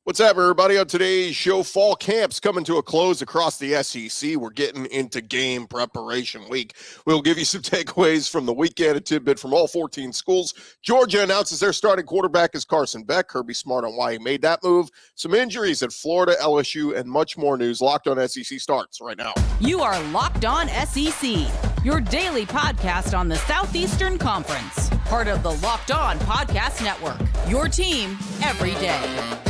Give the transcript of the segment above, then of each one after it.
What's up, everybody? On today's show, fall camps coming to a close across the SEC. We're getting into game preparation week. We'll give you some takeaways from the weekend, a tidbit from all 14 schools. Georgia announces their starting quarterback is Carson Beck. Kirby Smart on why he made that move. Some injuries at Florida, LSU, and much more news. Locked on SEC starts right now. You are Locked On SEC, your daily podcast on the Southeastern Conference. Part of the Locked On Podcast Network, your team every day.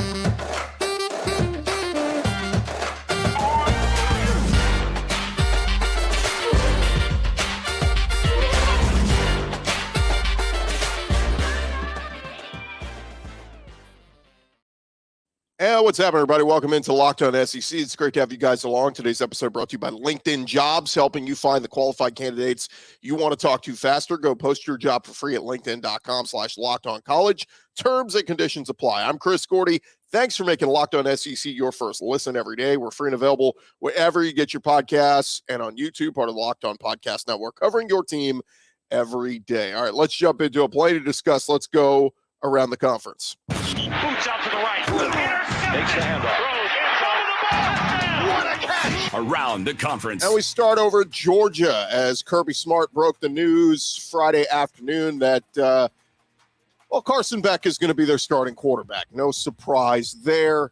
Hey, what's up, everybody? Welcome into Locked On SEC. It's great to have you guys along. Today's episode brought to you by LinkedIn Jobs, helping you find the qualified candidates you want to talk to faster. Go post your job for free at linkedin.com/lockedoncollege. Terms and conditions apply. I'm Chris Gordy. Thanks for making Locked On SEC your first listen every day. We're free and available wherever you get your podcasts and on YouTube, part of the Locked On Podcast Network, covering your team every day. All right, let's jump into a play to discuss. Let's go around the conference. Boots out to the right. Takes the handoff. What a catch! Around the conference. And we start over at Georgia as Kirby Smart broke the news Friday afternoon that, Carson Beck is going to be their starting quarterback. No surprise there.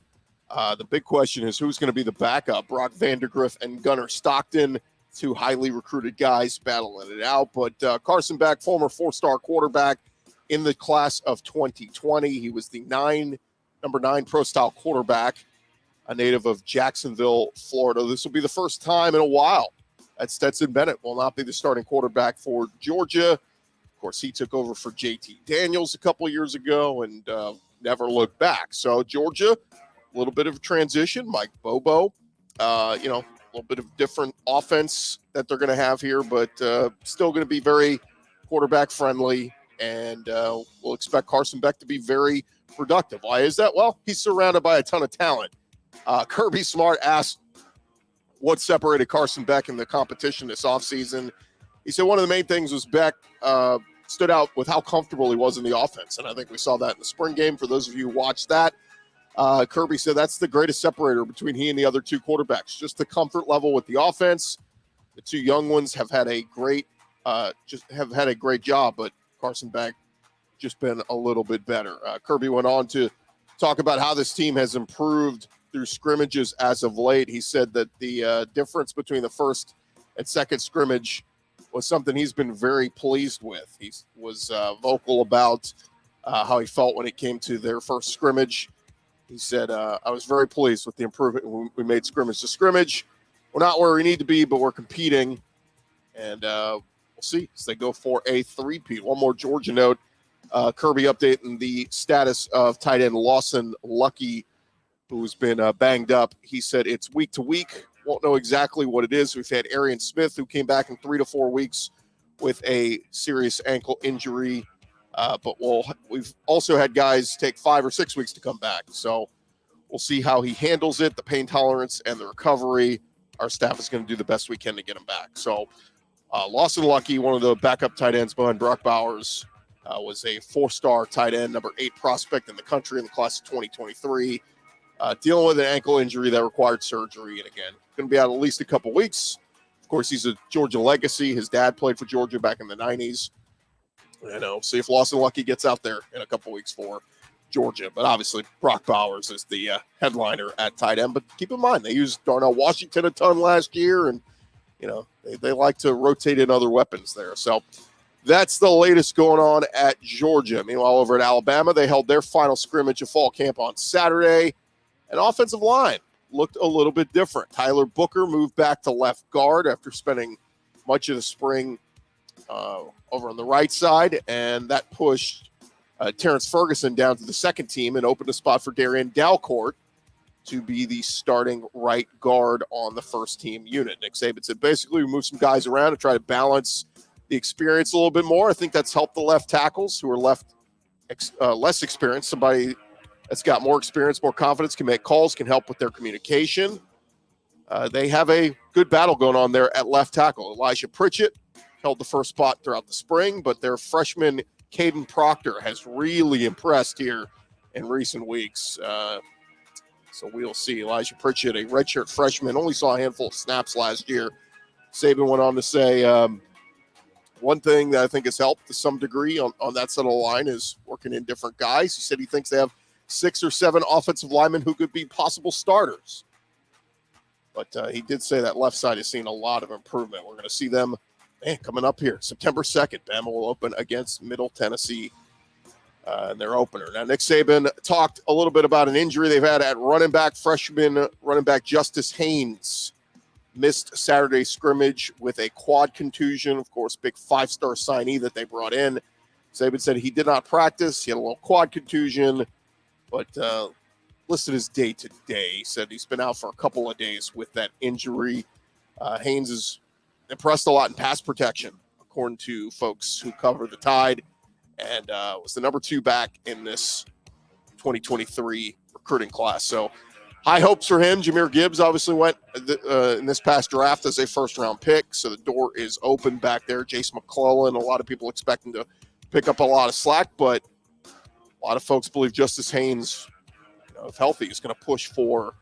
The big question is who's going to be the backup. Brock Vandegrift and Gunnar Stockton, two highly recruited guys battling it out. But Carson Beck, former four-star quarterback in the class of 2020. He was the number 9 pro-style quarterback, a native of Jacksonville, Florida. This will be the first time in a while that Stetson Bennett will not be the starting quarterback for Georgia. Of course, he took over for JT Daniels a couple of years ago and never looked back. So Georgia, a little bit of a transition. Mike Bobo, a little bit of different offense that they're going to have here, but still going to be very quarterback friendly. And we'll expect Carson Beck to be very productive. Why is that? Well, he's surrounded by a ton of talent. Kirby Smart asked what separated Carson Beck in the competition this offseason. He said one of the main things was Beck stood out with how comfortable he was in the offense. And I think we saw that in the spring game. For those of you who watched that, Kirby said that's the greatest separator between he and the other two quarterbacks, just the comfort level with the offense. The two young ones have had a great job, but Carson Beck just been a little bit better. Kirby went on to talk about how this team has improved through scrimmages as of late. He said that the difference between the first and second scrimmage was something he's been very pleased with. He was vocal about how he felt when it came to their first scrimmage. He said, I was very pleased with the improvement we made scrimmage to scrimmage. We're not where we need to be, but we're competing. And we'll see as they go for a three-peat. One more Georgia note. Kirby updating the status of tight end Lawson Lucky, who's been banged up. He said it's week to week. Won't know exactly what it is. We've had Arian Smith, who came back in 3 to 4 weeks with a serious ankle injury. But we've also had guys take 5 or 6 weeks to come back. So we'll see how he handles it, the pain tolerance and the recovery. Our staff is going to do the best we can to get him back. So Lawson Lucky, one of the backup tight ends behind Brock Bowers, was a 4-star tight end, number 8 prospect in the country in the class of 2023, dealing with an ankle injury that required surgery. And again, going to be out at least a couple weeks. Of course, he's a Georgia legacy. His dad played for Georgia back in the 90s. See if Lawson Lucky gets out there in a couple weeks for Georgia. But obviously, Brock Bowers is the headliner at tight end. But keep in mind, they used Darnell Washington a ton last year, and they like to rotate in other weapons there. So that's the latest going on at Georgia. Meanwhile, over at Alabama, they held their final scrimmage of fall camp on Saturday. An offensive line looked a little bit different. Tyler Booker moved back to left guard after spending much of the spring over on the right side, and that pushed Terrence Ferguson down to the second team and opened a spot for Darian Dalcourt to be the starting right guard on the first team unit. Nick Saban said basically we move some guys around to try to balance the experience a little bit more. I think that's helped the left tackles who are less experienced. Somebody that's got more experience, more confidence, can make calls, can help with their communication. They have a good battle going on there at left tackle. Elijah Pritchett held the first spot throughout the spring, but their freshman Caden Proctor has really impressed here in recent weeks. So we'll see. Elijah Pritchett, a redshirt freshman, only saw a handful of snaps last year. Saban went on to say, one thing that I think has helped to some degree on that side of the line is working in different guys. He said he thinks they have 6 or 7 offensive linemen who could be possible starters. But he did say that left side has seen a lot of improvement. We're going to see them coming up here. September 2nd, Bama will open against Middle Tennessee in their opener. Now, Nick Saban talked a little bit about an injury they've had at running back. Freshman running back Justice Haynes missed Saturday's scrimmage with a quad contusion. Of course, big 5-star signee that they brought in. Saban said he did not practice. He had a little quad contusion, but listed his day-to-day. He said he's been out for a couple of days with that injury. Haynes is impressed a lot in pass protection, according to folks who cover the Tide, and was the number 2 back in this 2023 recruiting class. So high hopes for him. Jahmyr Gibbs obviously went in this past draft as a first-round pick, so the door is open back there. Jace McClellan, a lot of people expecting to pick up a lot of slack, but a lot of folks believe Justice Haynes, if healthy, is going to push for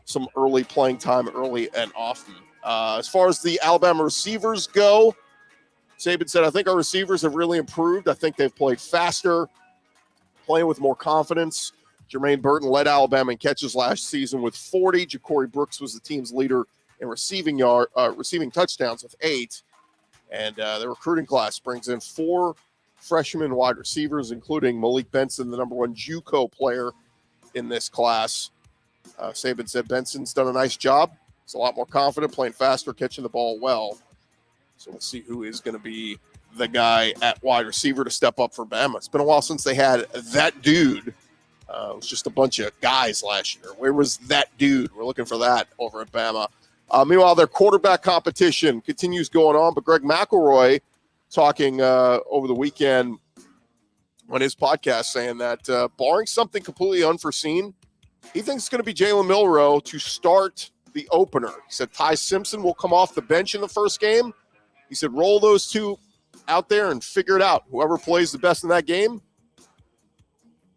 some early playing time early and often. As far as the Alabama receivers go, Saban said, I think our receivers have really improved. I think they've played faster, playing with more confidence. Jermaine Burton led Alabama in catches last season with 40. Ja'Cory Brooks was the team's leader in receiving touchdowns with 8. And the recruiting class brings in 4 freshman wide receivers, including Malik Benson, the number 1 JUCO player in this class. Saban said Benson's done a nice job. He's a lot more confident, playing faster, catching the ball well. So we'll see who is going to be the guy at wide receiver to step up for Bama. It's been a while since they had that dude. It was just a bunch of guys last year. Where was that dude? We're looking for that over at Bama. Meanwhile, their quarterback competition continues going on, but Greg McElroy talking over the weekend on his podcast saying that barring something completely unforeseen, he thinks it's going to be Jalen Milroe to start the opener. He said Ty Simpson will come off the bench in the first game. He said roll those 2 out there and figure it out. Whoever plays the best in that game,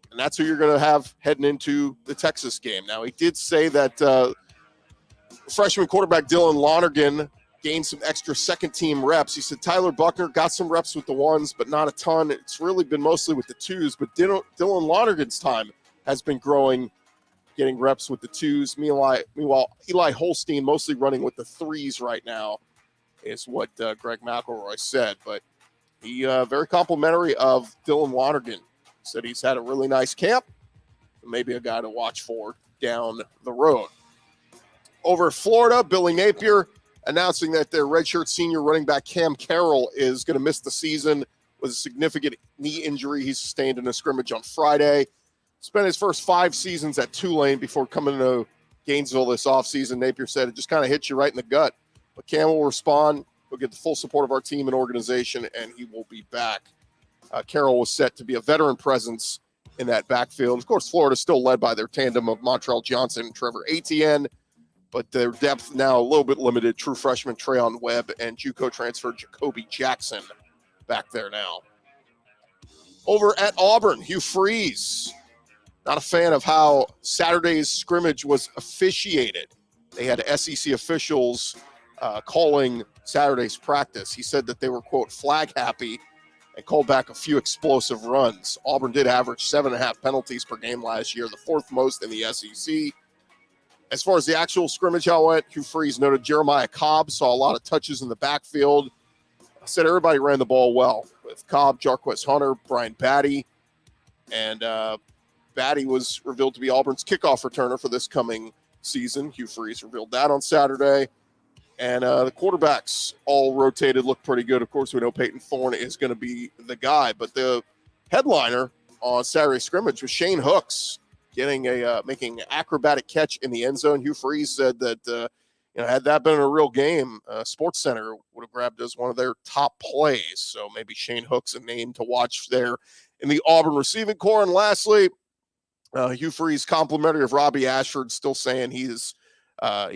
and that's who you're going to have heading into the Texas game. Now, he did say that freshman quarterback Dylan Lonergan gained some extra second-team reps. He said Tyler Buckner got some reps with the 1s, but not a ton. It's really been mostly with the 2s, but Dylan Lonergan's time has been growing, getting reps with the 2s. Meanwhile, Eli Holstein mostly running with the 3s right now is what Greg McElroy said. But he very complimentary of Dylan Lonergan. Said he's had a really nice camp. Maybe a guy to watch for down the road. Over at Florida, Billy Napier announcing that their redshirt senior running back Cam Carroll is going to miss the season with a significant knee injury he sustained in a scrimmage on Friday. Spent his first 5 seasons at Tulane before coming to Gainesville this offseason. Napier said it just kind of hits you right in the gut. But Cam will respond. He'll get the full support of our team and organization, and he will be back. Carroll was set to be a veteran presence in that backfield. Of course, Florida's still led by their tandem of Montrell Johnson and Trevor Etienne, but their depth now a little bit limited. True freshman Trayon Webb and JUCO transfer Jacoby Jackson back there now. Over at Auburn, Hugh Freeze, not a fan of how Saturday's scrimmage was officiated. They had SEC officials calling Saturday's practice. He said that they were, quote, flag happy and called back a few explosive runs. Auburn did average 7.5 penalties per game last year, the 4th most in the SEC. As far as the actual scrimmage how it went, Hugh Freeze noted Jeremiah Cobb saw a lot of touches in the backfield. Said everybody ran the ball well with Cobb, Jarquez Hunter, Brian Batty, and Batty was revealed to be Auburn's kickoff returner for this coming season. Hugh Freeze revealed that on Saturday. And the quarterbacks all rotated, looked pretty good. Of course, we know Peyton Thorne is going to be the guy. But the headliner on Saturday scrimmage was Shane Hooks getting making an acrobatic catch in the end zone. Hugh Freeze said that had that been a real game, SportsCenter would have grabbed as one of their top plays. So maybe Shane Hooks a name to watch there in the Auburn receiving corps. And lastly, Hugh Freeze complimentary of Robbie Ashford, still saying he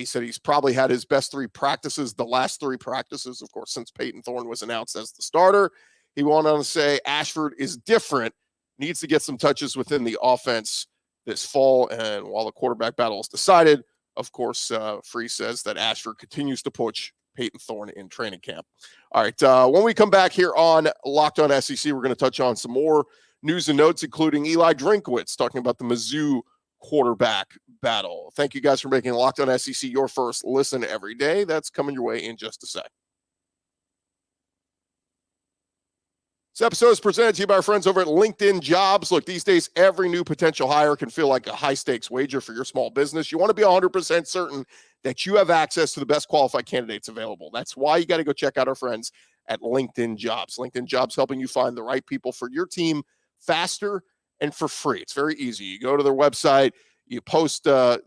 said he's probably had his best 3 practices, the last 3 practices, of course, since Peyton Thorne was announced as the starter. He went on to say Ashford is different, needs to get some touches within the offense this fall. And while the quarterback battle is decided, of course, Freeze says that Ashford continues to push Peyton Thorne in training camp. All right, when we come back here on Locked On SEC, we're going to touch on some more news and notes, including Eli Drinkwitz talking about the Mizzou quarterback battle. Thank you guys for making Locked On SEC your first listen every day. That's coming your way in just a sec. This episode is presented to you by our friends over at LinkedIn Jobs. Look, these days, every new potential hire can feel like a high-stakes wager for your small business. You want to be 100% certain that you have access to the best qualified candidates available. That's why you got to go check out our friends at LinkedIn Jobs. LinkedIn Jobs helping you find the right people for your team faster and for free. It's very easy. You go to their website, you post to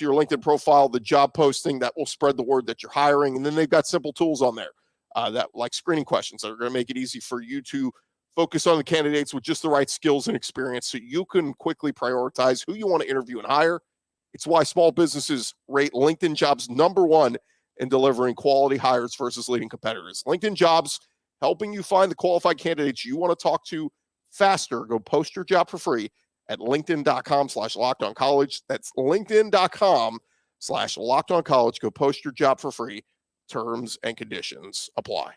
your LinkedIn profile the job posting that will spread the word that you're hiring, and then they've got simple tools on there. That like screening questions that are going to make it easy for you to focus on the candidates with just the right skills and experience so you can quickly prioritize who you want to interview and hire. It's why small businesses rate LinkedIn Jobs #1 in delivering quality hires versus leading competitors. LinkedIn Jobs helping you find the qualified candidates you want to talk to faster. Go post your job for free at linkedin.com/lockedoncollege. That's linkedin.com/lockedoncollege. Go post your job for free. Terms and conditions apply.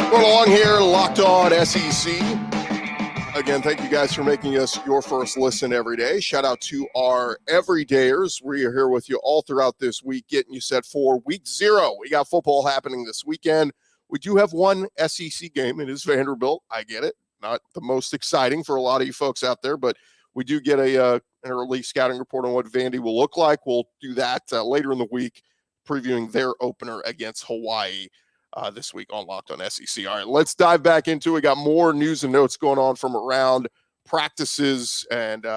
Going along here, Locked On SEC. Again, thank you guys for making us your first listen every day. Shout out to our everydayers. We are here with you all throughout this week, getting you set for week 0. We got football happening this weekend. We do have one SEC game. It is Vanderbilt. I get it. Not the most exciting for a lot of you folks out there, but we do get an early scouting report on what Vandy will look like. We'll do that later in the week, previewing their opener against Hawaii this week on Locked On SEC. All right, let's dive back into it. We got more news and notes going on from around practices and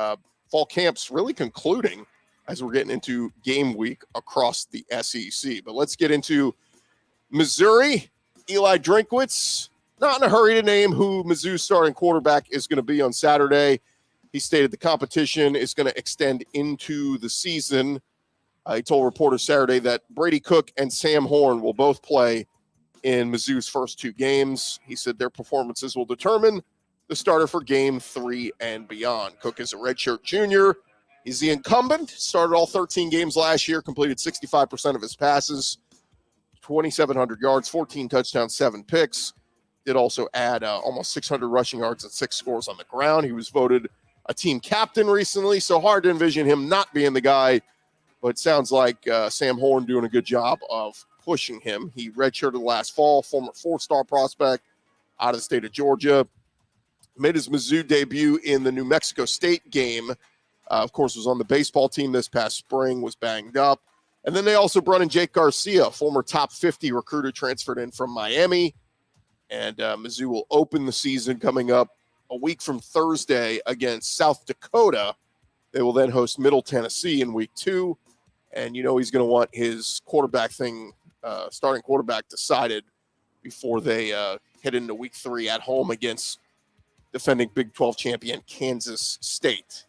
fall camps really concluding as we're getting into game week across the SEC. But let's get into Missouri. Eli Drinkwitz, not in a hurry to name who Mizzou's starting quarterback is going to be on Saturday. He stated the competition is going to extend into the season. He told reporters Saturday that Brady Cook and Sam Horn will both play in Mizzou's first 2 games. He said their performances will determine the starter for game 3 and beyond. Cook is a redshirt junior. He's the incumbent, started all 13 games last year, completed 65% of his passes. 2,700 yards, 14 touchdowns, 7 picks. Did also add almost 600 rushing yards and 6 scores on the ground. He was voted a team captain recently, so hard to envision him not being the guy. But it sounds like Sam Horn doing a good job of pushing him. He redshirted last fall, former 4-star prospect out of the state of Georgia. Made his Mizzou debut in the New Mexico State game. Of course, was on the baseball team this past spring, was banged up. And then they also brought in Jake Garcia, former top 50 recruiter transferred in from Miami. And Mizzou will open the season coming up a week from Thursday against South Dakota. They will then host Middle Tennessee in week 2. And you know he's going to want his quarterback thing, starting quarterback decided before they head into week 3 at home against defending Big 12 champion Kansas State.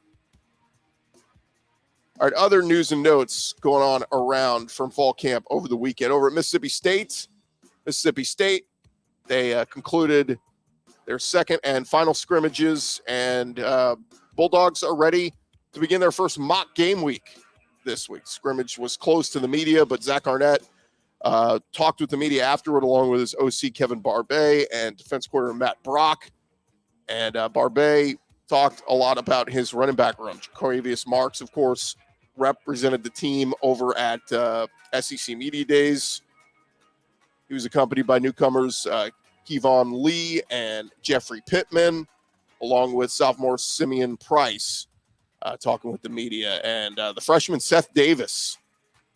All right, other news and notes going on around from fall camp over the weekend. Over at Mississippi State, they concluded their second and final scrimmages, and Bulldogs are ready to begin their first mock game week this week. Scrimmage was closed to the media, but Zach Arnett talked with the media afterward, along with his OC Kevin Barbay and defense coordinator Matt Brock. And Barbay talked a lot about his running back room. Jacoravius Marks, of course, represented the team over at SEC Media Days. He was accompanied by newcomers Kevon Lee and Jeffrey Pittman, along with sophomore Simeon Price, talking with the media. And the freshman Seth Davis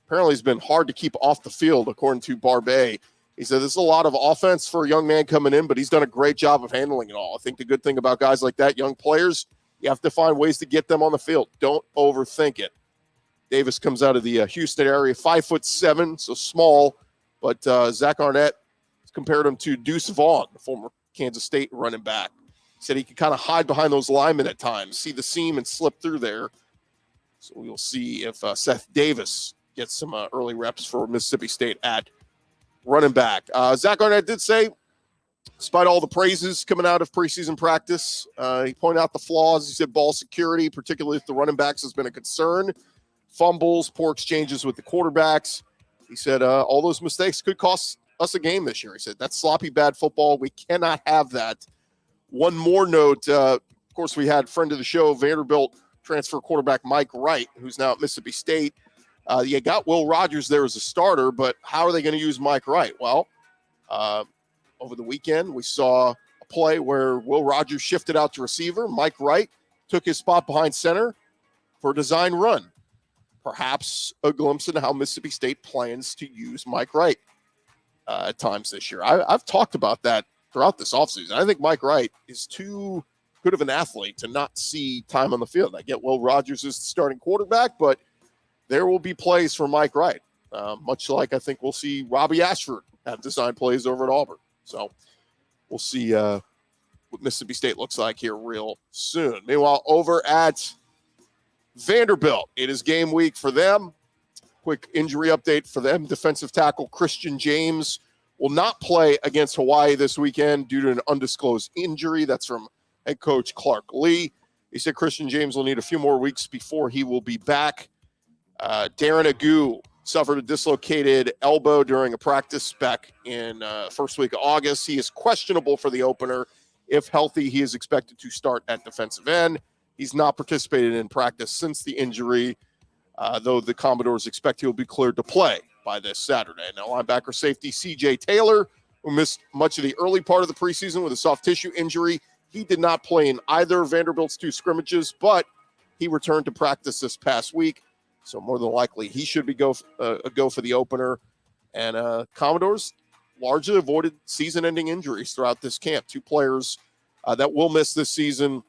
apparently has been hard to keep off the field, according to Barbay. He said, this is a lot of offense for a young man coming in, but he's done a great job of handling it all. I think the good thing about guys like that, young players, you have to find ways to get them on the field. Don't overthink it. Davis comes out of the Houston area, 5'7", so small, but Zach Arnett compared him to Deuce Vaughn, the former Kansas State running back. He said he could kind of hide behind those linemen at times, see the seam and slip through there. So we'll see if Seth Davis get some early reps for Mississippi State at running back. Zach Arnett did say, despite all the praises coming out of preseason practice, he pointed out the flaws. He said ball security, particularly if the running backs, has been a concern. Fumbles, poor exchanges with the quarterbacks. He said all those mistakes could cost us a game this year. He said that's sloppy, bad football. We cannot have that. One more note, of course, we had friend of the show, Vanderbilt transfer quarterback Mike Wright, who's now at Mississippi State. You got Will Rogers there as a starter, but how are they going to use Mike Wright? Well, over the weekend, we saw a play where Will Rogers shifted out to receiver. Mike Wright took his spot behind center for a design run. Perhaps a glimpse into how Mississippi State plans to use Mike Wright at times this year. I've talked about that throughout this offseason. I think Mike Wright is too good of an athlete to not see time on the field. I get Will Rogers as the starting quarterback, but there will be plays for Mike Wright, much like I think we'll see Robbie Ashford have design plays over at Auburn. So we'll see what Mississippi State looks like here real soon. Meanwhile, over at Vanderbilt, it is game week for them. Quick injury update for them. Defensive tackle Christian James will not play against Hawaii this weekend due to an undisclosed injury. That's from head coach Clark Lee. He said Christian James will need a few more weeks before he will be back. Darren Agu suffered a dislocated elbow during a practice back in first week of August. He is questionable for the opener. If healthy, he is expected to start at defensive end. He's not participated in practice since the injury, though the Commodores expect he will be cleared to play by this Saturday. Now, linebacker safety C.J. Taylor, who missed much of the early part of the preseason with a soft tissue injury, he did not play in either of Vanderbilt's two scrimmages, but he returned to practice this past week. So more than likely, he should be a go for the opener. And Commodores largely avoided season-ending injuries throughout this camp. Two players that will miss this season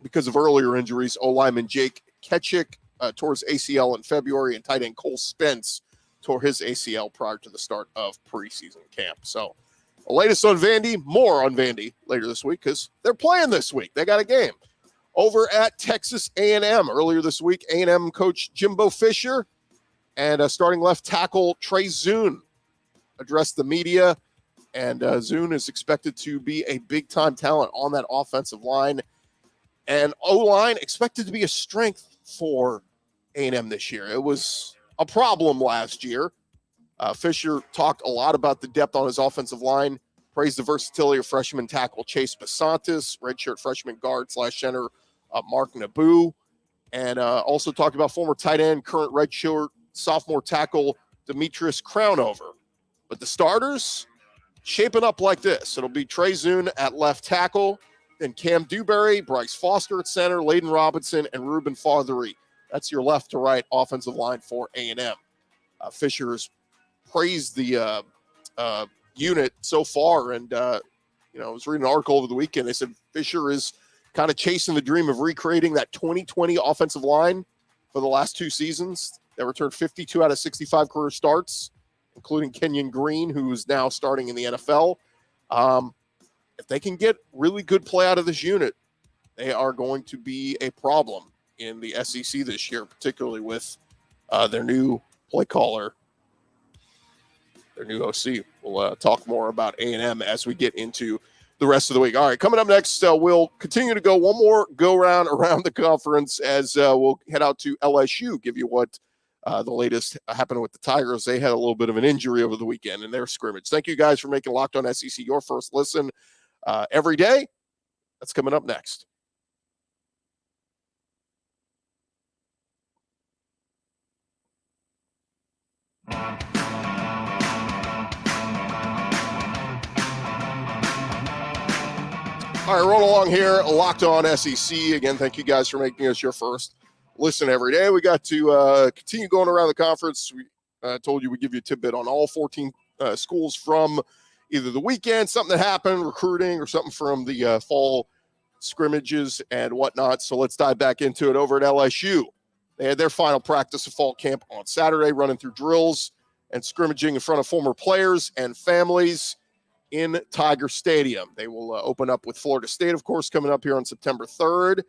because of earlier injuries. O-lineman Jake Ketchick tore his ACL in February, and tight end Cole Spence tore his ACL prior to the start of preseason camp. So the latest on Vandy, more on Vandy later this week because they're playing this week. They got a game. Over at Texas A&M earlier this week, A&M coach Jimbo Fisher and starting left tackle Trey Zune addressed the media, and Zune is expected to be a big-time talent on that offensive line. And O-line expected to be a strength for A&M this year. It was a problem last year. Fisher talked a lot about the depth on his offensive line, praised the versatility of freshman tackle Chase Basantis, redshirt freshman guard / center Mark Naboo, and also talked about former tight end, current redshirt sophomore tackle Demetrius Crownover. But the starters shaping up like this. It'll be Trey Zune at left tackle, then Cam Dewberry, Bryce Foster at center, Layden Robinson, and Ruben Farthery. That's your left to right offensive line for A&M. Fisher's praised the unit so far, and I was reading an article over the weekend. They said Fisher is kind of chasing the dream of recreating that 2020 offensive line for the last two seasons that returned 52 out of 65 career starts, including Kenyon Green, who is now starting in the NFL. If they can get really good play out of this unit, they are going to be a problem in the SEC this year, particularly with their new play caller, their new OC. We'll talk more about A&M as we get into the rest of the week. All right, coming up next, we'll continue to go one more go-round around the conference as we'll head out to LSU, give you what the latest happened with the Tigers. They had a little bit of an injury over the weekend in their scrimmage. Thank you guys for making Locked On SEC your first listen every day. That's coming up next. All right, roll along here. Locked On SEC. Again, thank you guys for making us your first listen every day. We got to continue going around the conference. We told you we'd give you a tidbit on all 14 schools from either the weekend, something that happened, recruiting, or something from the fall scrimmages and whatnot. So let's dive back into it over at LSU. They had their final practice of fall camp on Saturday, running through drills and scrimmaging in front of former players and families in Tiger Stadium. They will open up with Florida State, of course, coming up here on September 3rd.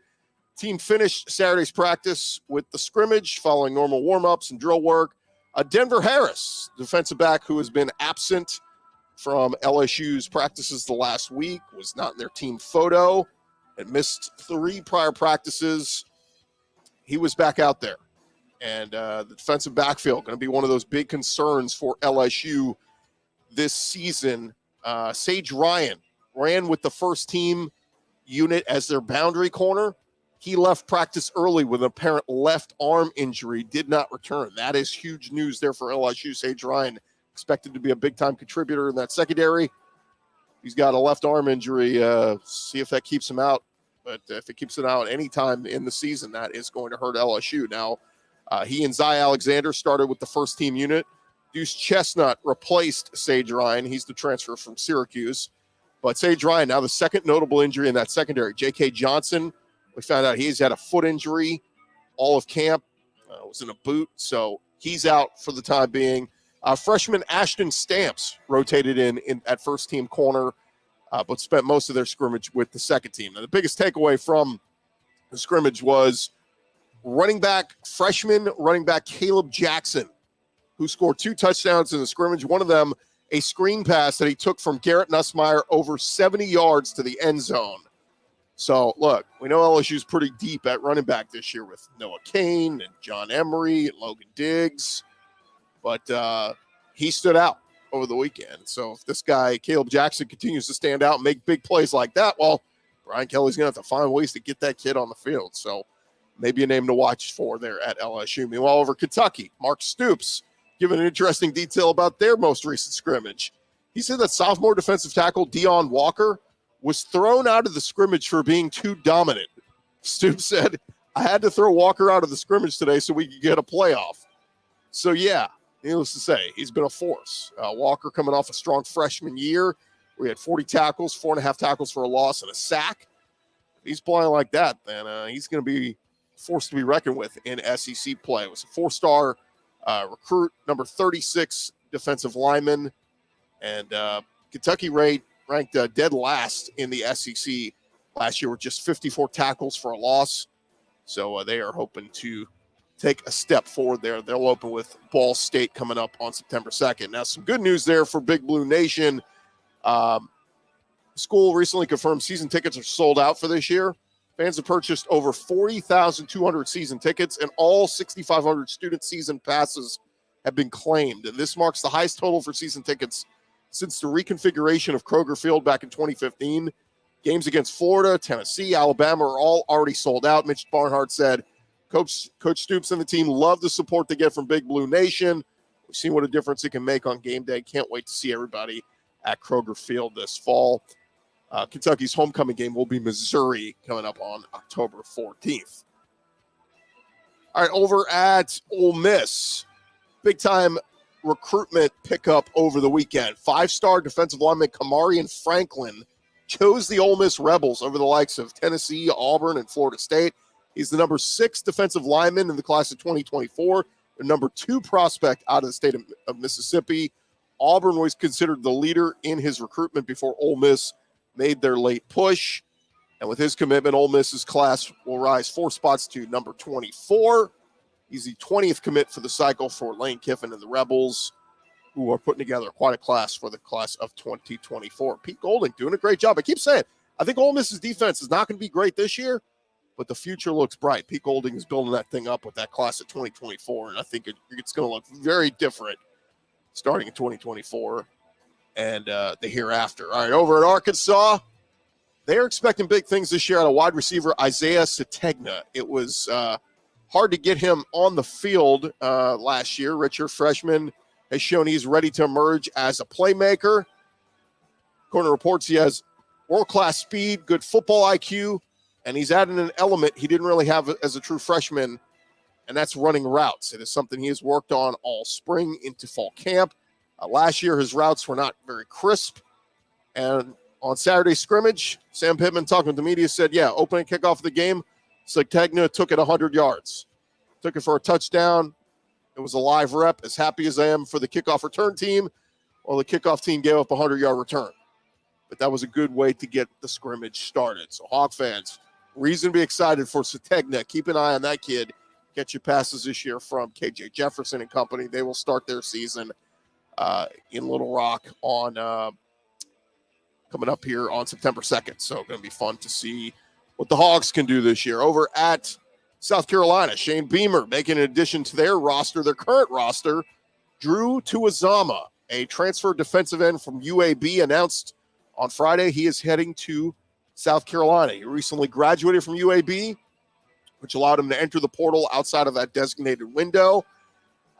Team finished Saturday's practice with the scrimmage following normal warm-ups and drill work. Denver Harris, defensive back who has been absent from LSU's practices the last week, was not in their team photo and missed 3 prior practices. He was back out there. And the defensive backfield going to be one of those big concerns for LSU this season. Sage Ryan ran with the first team unit as their boundary corner. He left practice early with an apparent left arm injury, did not return. That is huge news there for LSU. Sage Ryan expected to be a big-time contributor in that secondary. He's got a left arm injury. See if that keeps him out. But if it keeps him out any time in the season, that is going to hurt LSU. Now, he and Zy Alexander started with the first team unit. Deuce Chestnut replaced Sage Ryan. He's the transfer from Syracuse. But Sage Ryan, now the second notable injury in that secondary. J.K. Johnson, we found out he's had a foot injury all of camp. Was in a boot, so he's out for the time being. Freshman Ashton Stamps rotated in at first team corner, but spent most of their scrimmage with the second team. Now, the biggest takeaway from the scrimmage was freshman running back Caleb Jackson, who scored 2 touchdowns in the scrimmage. One of them, a screen pass that he took from Garrett Nussmeier over 70 yards to the end zone. So, look, we know LSU's pretty deep at running back this year with Noah Cain and John Emery and Logan Diggs. But he stood out over the weekend. So if this guy, Caleb Jackson, continues to stand out and make big plays like that, well, Brian Kelly's going to have to find ways to get that kid on the field. So maybe a name to watch for there at LSU. Meanwhile, over Kentucky, Mark Stoops giving an interesting detail about their most recent scrimmage. He said that sophomore defensive tackle Deion Walker was thrown out of the scrimmage for being too dominant. Stoops said, I had to throw Walker out of the scrimmage today so we could get a playoff. So, yeah, needless to say, he's been a force. Walker coming off a strong freshman year. We had 40 tackles, 4.5 tackles for a loss, and a sack. If he's playing like that, then he's going to be forced to be reckoned with in SEC play. It was a 4-star recruit, number 36 defensive lineman. And Kentucky ranked dead last in the SEC last year with just 54 tackles for a loss. So they are hoping to take a step forward there. They'll open with Ball State coming up on September 2nd. Now, some good news there for Big Blue Nation. School recently confirmed season tickets are sold out for this year. Fans have purchased over 40,200 season tickets, and all 6,500 student season passes have been claimed. And this marks the highest total for season tickets since the reconfiguration of Kroger Field back in 2015. Games against Florida, Tennessee, Alabama are all already sold out. Mitch Barnhart said, Coach Stoops and the team love the support they get from Big Blue Nation. We've seen what a difference it can make on game day. Can't wait to see everybody at Kroger Field this fall. Kentucky's homecoming game will be Missouri coming up on October 14th. All right, over at Ole Miss, big-time recruitment pickup over the weekend. 5-star defensive lineman Kamarian Franklin chose the Ole Miss Rebels over the likes of Tennessee, Auburn, and Florida State. He's the number 6 defensive lineman in the class of 2024, the number 2 prospect out of the state of Mississippi. Auburn was considered the leader in his recruitment before Ole Miss made their late push. And with his commitment, Ole Miss's class will rise 4 spots to number 24. He's the 20th commit for the cycle for Lane Kiffin and the Rebels, who are putting together quite a class for the class of 2024. Pete Golding doing a great job. I keep saying, I think Ole Miss's defense is not going to be great this year, but the future looks bright. Pete Golding is building that thing up with that class of 2024, and I think it's going to look very different starting in 2024 and the hereafter. All right, over at Arkansas, they're expecting big things this year out of wide receiver Isaiah Sategna. It was hard to get him on the field last year. Richard, freshman, has shown he's ready to emerge as a playmaker. According to reports, he has world-class speed, good football IQ, and he's added an element he didn't really have as a true freshman, and that's running routes. It is something he has worked on all spring into fall camp. Last year, his routes were not very crisp, and on Saturday's scrimmage, Sam Pittman, talking with the media, said, opening kickoff of the game, Sategna took it 100 yards. Took it for a touchdown. It was a live rep. As happy as I am for the kickoff return team, well, the kickoff team gave up a 100-yard return. But that was a good way to get the scrimmage started. So, Hawk fans, reason to be excited for Sategna. Keep an eye on that kid. get you passes this year from KJ Jefferson and company. They will start their season in Little Rock on coming up here on September 2nd. So going to be fun to see what the Hogs can do this year. Over at South Carolina, Shane Beamer making an addition to their roster, their current roster. Drew Tuazama, a transfer defensive end from UAB, announced on Friday he is heading to South Carolina. He recently graduated from UAB, which allowed him to enter the portal outside of that designated window.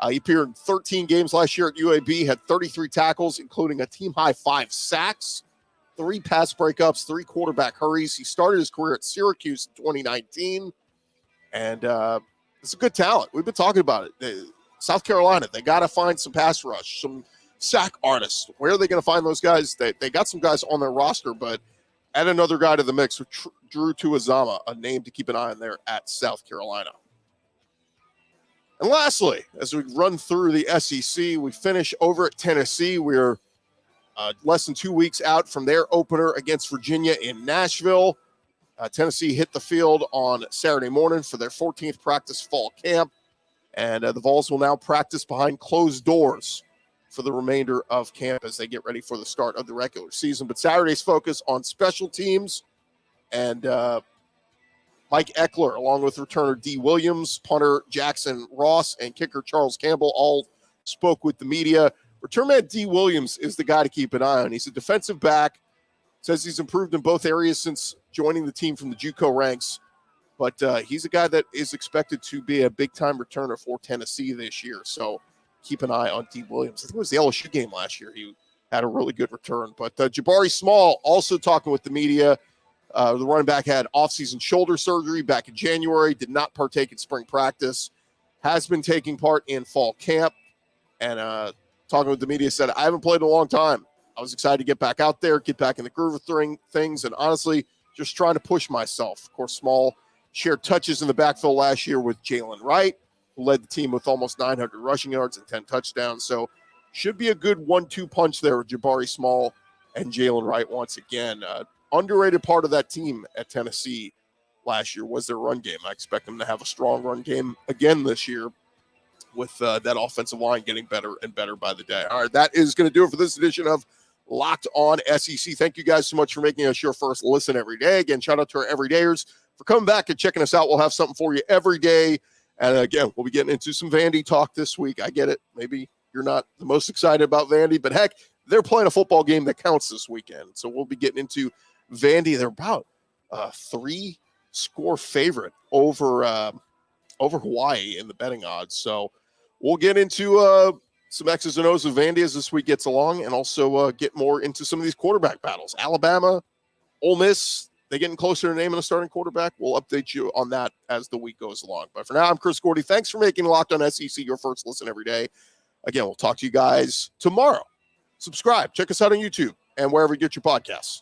He appeared in 13 games last year at UAB, had 33 tackles, including a team-high 5 sacks, 3 pass breakups, 3 quarterback hurries. He started his career at Syracuse in 2019, and it's a good talent. We've been talking about it. South Carolina, they got to find some pass rush, some sack artists. Where are they going to find those guys? They got some guys on their roster, but add another guy to the mix with Drew Tuazama, a name to keep an eye on there at South Carolina. And lastly, as we run through the SEC, we finish over at Tennessee. We're less than 2 weeks out from their opener against Virginia in Nashville. Tennessee hit the field on Saturday morning for their 14th practice fall camp. And the Vols will now practice behind closed doors for the remainder of camp as they get ready for the start of the regular season. But Saturday's focus on special teams, and Mike Eckler, along with returner D. Williams, punter Jackson Ross, and kicker Charles Campbell all spoke with the media. Return man D. Williams is the guy to keep an eye on. He's a defensive back, says he's improved in both areas since joining the team from the JUCO ranks. But he's a guy that is expected to be a big-time returner for Tennessee this year. So keep an eye on D. Williams. I think it was the LSU game last year. He had a really good return. But Jabari Small also talking with the media. The running back had offseason shoulder surgery back in January, did not partake in spring practice, has been taking part in fall camp. And talking with the media, said, I haven't played in a long time. I was excited to get back out there, get back in the groove of things, and honestly, just trying to push myself. Of course, Small shared touches in the backfield last year with Jalen Wright, who led the team with almost 900 rushing yards and 10 touchdowns. So should be a good 1-2 punch there with Jabari Small and Jalen Wright once again. Underrated part of that team at Tennessee last year was their run game. I expect them to have a strong run game again this year with that offensive line getting better and better by the day. All right, that is going to do it for this edition of Locked On SEC. Thank you guys so much for making us your first listen every day. Again, shout out to our everydayers for coming back and checking us out. We'll have something for you every day. And again, we'll be getting into some Vandy talk this week. I get it. Maybe you're not the most excited about Vandy, but heck, they're playing a football game that counts this weekend. So we'll be getting into Vandy. They're about 3-score favorite over Hawaii in the betting odds. So we'll get into some X's and O's of Vandy as this week gets along, and also get more into some of these quarterback battles. Alabama, Ole Miss, they getting closer to naming a starting quarterback. We'll update you on that as the week goes along. But for now, I'm Chris Gordy. Thanks for making Locked On SEC your first listen every day. Again, we'll talk to you guys tomorrow. Subscribe. Check us out on YouTube and wherever you get your podcasts.